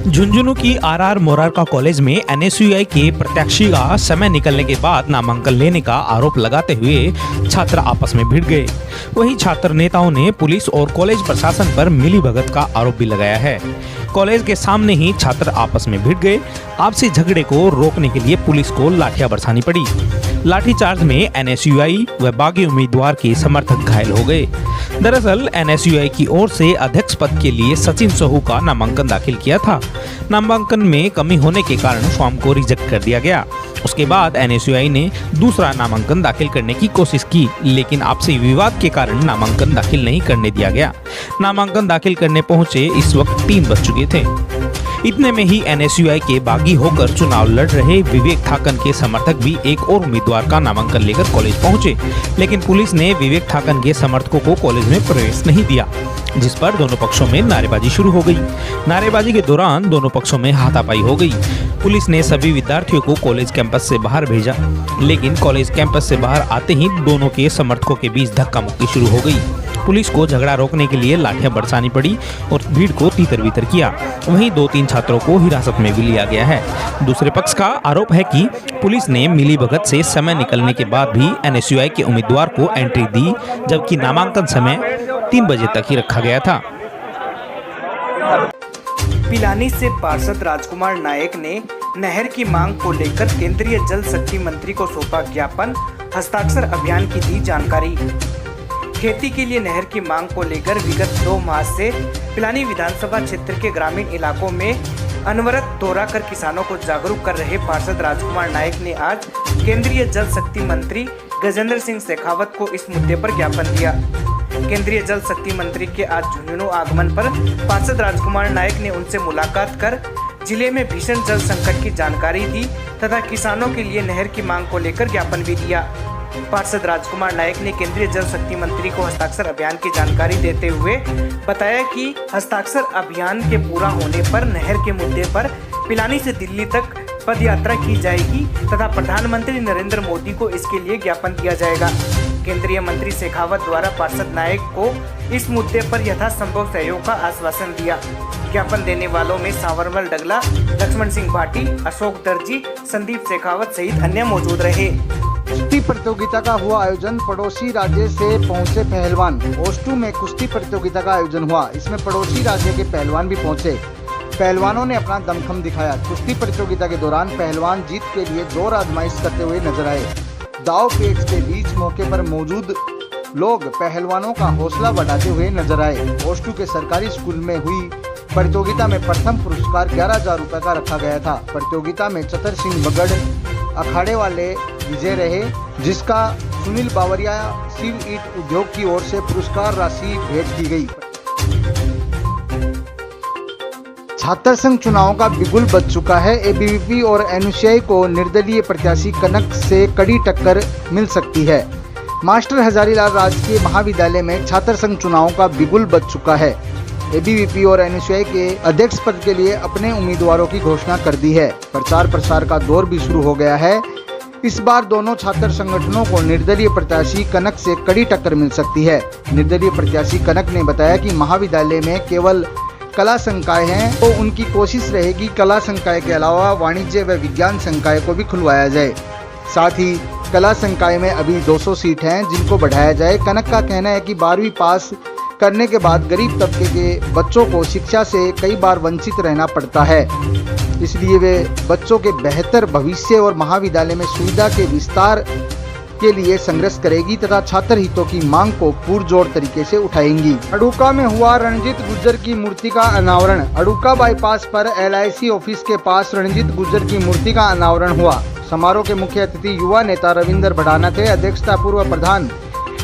झुंझुनू की RR Morarka college में NSUI के प्रत्याशी का समय निकलने के बाद नामांकन लेने का आरोप लगाते हुए छात्र आपस में भिड़ गए। वहीं छात्र नेताओं ने पुलिस और कॉलेज प्रशासन पर मिलीभगत का आरोप भी लगाया है। कॉलेज के सामने ही छात्र आपस में भिड़ गए। आपसी झगड़े को रोकने के लिए पुलिस को लाठियां बरसानी पड़ी। लाठीचार्ज में एनएसयूआई व बागी उम्मीदवार के समर्थक घायल हो गए। दरअसल एनएसयूआई की ओर से अध्यक्ष पद के लिए सचिन सोहू का नामांकन दाखिल किया था। नामांकन में कमी होने के कारण फॉर्म को रिजेक्ट कर दिया गया। उसके बाद एनएसयूआई ने दूसरा नामांकन दाखिल करने की कोशिश की, लेकिन आपसी विवाद के कारण नामांकन दाखिल नहीं करने दिया गया। नामांकन दाखिल करने पहुंचे इस वक्त 3 बज चुके थे। इतने में ही एनएसयूआई के बागी होकर चुनाव लड़ रहे विवेक ठाकन के समर्थक भी एक और उम्मीदवार का नामांकन लेकर कॉलेज पहुंचे, लेकिन पुलिस ने विवेक ठाकन के समर्थकों को कॉलेज में प्रवेश नहीं दिया, जिस पर दोनों पक्षों में नारेबाजी शुरू हो गई। नारेबाजी के दौरान दोनों पक्षों में हाथापाई हो गई। पुलिस ने सभी विद्यार्थियों को कॉलेज कैंपस से बाहर भेजा, लेकिन कॉलेज कैंपस से बाहर आते ही दोनों के समर्थकों के बीच धक्का मुक्की शुरू हो गई। पुलिस को झगड़ा रोकने के लिए लाठियां बरसानी पड़ी और भीड़ को तीतर बीतर किया। वहीं 2-3 छात्रों को हिरासत में भी लिया गया है। दूसरे पक्ष का आरोप है कि पुलिस ने मिलीभगत से समय निकलने के बाद भी एनएसयूआई के उम्मीदवार को एंट्री दी, जबकि नामांकन समय 3 बजे तक ही रखा गया था। पिलानी से पार्षद राजकुमार नायक ने नहर की मांग को लेकर केंद्रीय जल शक्ति मंत्री को सौंपा ज्ञापन, हस्ताक्षर अभियान की दी जानकारी। खेती के लिए नहर की मांग को लेकर विगत 2 माह से पिलानी विधानसभा क्षेत्र के ग्रामीण इलाकों में अनवरत दौरा कर किसानों को जागरूक कर रहे पार्षद राजकुमार नायक ने आज केंद्रीय जल शक्ति मंत्री गजेंद्र सिंह शेखावत को इस मुद्दे पर ज्ञापन दिया। केंद्रीय जल शक्ति मंत्री के आज झुंझुनू आगमन पर पार्षद राजकुमार नायक ने उनसे मुलाकात कर जिले में भीषण जल संकट की जानकारी दी तथा किसानों के लिए नहर की मांग को लेकर ज्ञापन भी दिया। पार्षद राजकुमार नायक ने केंद्रीय जल शक्ति मंत्री को हस्ताक्षर अभियान की जानकारी देते हुए बताया कि हस्ताक्षर अभियान के पूरा होने पर नहर के मुद्दे पर पिलानी से दिल्ली तक पद यात्रा की जाएगी तथा प्रधानमंत्री नरेंद्र मोदी को इसके लिए ज्ञापन दिया जाएगा। केंद्रीय मंत्री शेखावत द्वारा पार्षद नायक को इस मुद्दे पर यथासंभव सहयोग का आश्वासन दिया। ज्ञापन देने वालों में सांवरमल डगला, लक्ष्मण सिंह भाटी, अशोक दर्जी, संदीप शेखावत सहित अन्य मौजूद रहे। कुश्ती प्रतियोगिता का हुआ आयोजन, पड़ोसी राज्य से पहुंचे पहलवान। ओस्टू में कुश्ती प्रतियोगिता का आयोजन हुआ। इसमें पड़ोसी राज्य के पहलवान भी पहुंचे। पहलवानों ने अपना दमखम दिखाया। कुश्ती प्रतियोगिता के दौरान पहलवान जीत के लिए जोर आजमाइश करते हुए नजर आए। दाव पेच के बीच मौके पर मौजूद लोग पहलवानों का हौसला बढ़ाते हुए नजर आए। ओस्टू के सरकारी स्कूल में हुई प्रतियोगिता में प्रथम पुरस्कार 11,000 रुपए का रखा गया था। प्रतियोगिता में चतर सिंह बगड़ अखाड़े वाले विजय रहे, जिसका सुनील बावरिया शिव ईट उद्योग की ओर से पुरस्कार राशि भेंट की गई। छात्र संघ चुनावों का बिगुल बज चुका है। एबीवीपी और एनएसयूआई को निर्दलीय प्रत्याशी कनक से कड़ी टक्कर मिल सकती है। मास्टर हजारीलाल राजकीय महाविद्यालय में छात्र संघ चुनावों का बिगुल बज चुका है। एबीवीपी और एनएसयूआई के अध्यक्ष पद के लिए अपने उम्मीदवारों की घोषणा कर दी है। प्रचार प्रसार का दौर भी शुरू हो गया है। इस बार दोनों छात्र संगठनों को निर्दलीय प्रत्याशी कनक से कड़ी टक्कर मिल सकती है। निर्दलीय प्रत्याशी कनक ने बताया कि महाविद्यालय में केवल कला संकाय हैं, तो उनकी कोशिश रहेगी कला संकाय के अलावा वाणिज्य व विज्ञान संकाय को भी खुलवाया जाए। साथ ही कला संकाय में अभी 200 सीट हैं, जिनको बढ़ाया जाए। कनक का कहना है कि 12वीं पास करने के बाद गरीब तबके के बच्चों को शिक्षा से कई बार वंचित रहना पड़ता है, इसलिए वे बच्चों के बेहतर भविष्य और महाविद्यालय में सुविधा के विस्तार के लिए संघर्ष करेगी तथा छात्र हितों की मांग को पुरजोर तरीके से उठाएंगी। अड़ुका में हुआ रणजीत गुर्जर की मूर्ति का अनावरण। अड़ुका बाईपास पर LIC ऑफिस के पास रणजीत गुर्जर की मूर्ति का अनावरण हुआ। समारोह के मुख्य अतिथि युवा नेता रविंदर भड़ाना थे। अध्यक्षता पूर्व प्रधान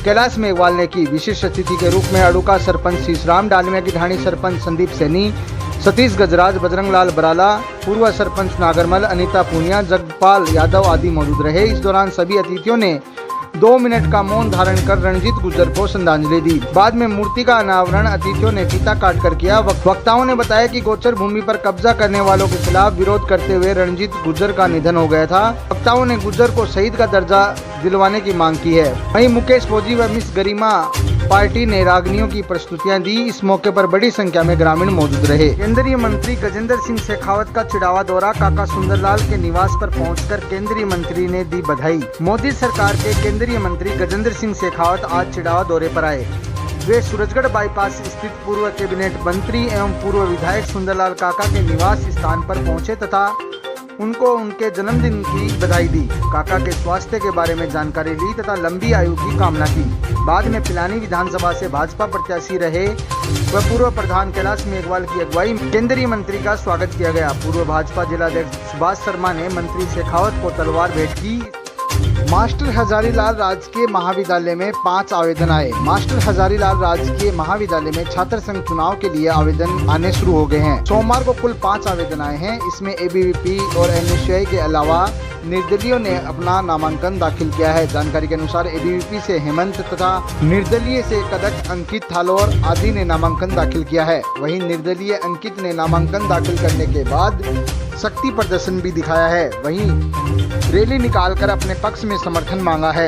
कैलाश मेघवाल ने की। विशिष्ट अतिथि के रूप में अड़ुका सरपंच शीशराम, डालमिया की ढाणी सरपंच संदीप सैनी, सतीश गजराज, बजरंग लाल बराला, पूर्व सरपंच नागरमल, अनीता पूनिया, जगपाल यादव आदि मौजूद रहे। इस दौरान सभी अतिथियों ने 2 मिनट का मौन धारण कर रणजीत गुर्जर को श्रद्धांजलि दी। बाद में मूर्ति का अनावरण अतिथियों ने फीता काट कर किया। वक्ताओं ने बताया कि गोचर भूमि पर कब्जा करने वालों के खिलाफ विरोध करते हुए रणजीत गुर्जर का निधन हो गया था। वक्ताओं ने गुर्जर को शहीद का दर्जा दिलवाने की मांग की है। वहीं मुकेश फौजी व मिस गरिमा पार्टी ने रागनियों की प्रस्तुतियां दी। इस मौके पर बड़ी संख्या में ग्रामीण मौजूद रहे। केंद्रीय मंत्री गजेंद्र सिंह शेखावत का चिड़ावा दौरा। काका सुंदरलाल के निवास पर पहुंचकर केंद्रीय मंत्री ने दी बधाई। मोदी सरकार के केंद्रीय मंत्री गजेंद्र सिंह शेखावत आज चिड़ावा दौरे पर आए। वे सूरजगढ़ बाईपास स्थित पूर्व कैबिनेट मंत्री एवं पूर्व विधायक सुंदरलाल काका के निवास स्थान पर पहुंचे तथा उनको उनके जन्मदिन की बधाई दी। काका के स्वास्थ्य के बारे में जानकारी ली तथा लंबी आयु की कामना की। बाद में पिलानी विधानसभा से भाजपा प्रत्याशी रहे व पूर्व प्रधान कैलाश मेघवाल की अगुवाई केंद्रीय मंत्री का स्वागत किया गया। पूर्व भाजपा जिलाध्यक्ष सुभाष शर्मा ने मंत्री शेखावत को तलवार भेंट की। मास्टर हजारीलाल राजकीय महाविद्यालय में 5 आवेदन आए। मास्टर हजारीलाल राजकीय महाविद्यालय में छात्र संघ चुनाव के लिए आवेदन आने शुरू हो गए हैं। सोमवार को कुल 5 आवेदन आए हैं। इसमें एबीवीपी और एनएसयूआई के अलावा निर्दलीयों ने अपना नामांकन दाखिल किया है। जानकारी के अनुसार एबीवीपी से हेमंत तथा निर्दलीय से कदक, अंकित थालोर आदि ने नामांकन दाखिल किया है। वहीं निर्दलीय अंकित ने नामांकन दाखिल करने के बाद शक्ति प्रदर्शन भी दिखाया है। वहीं रैली निकालकर अपने पक्ष में समर्थन मांगा है।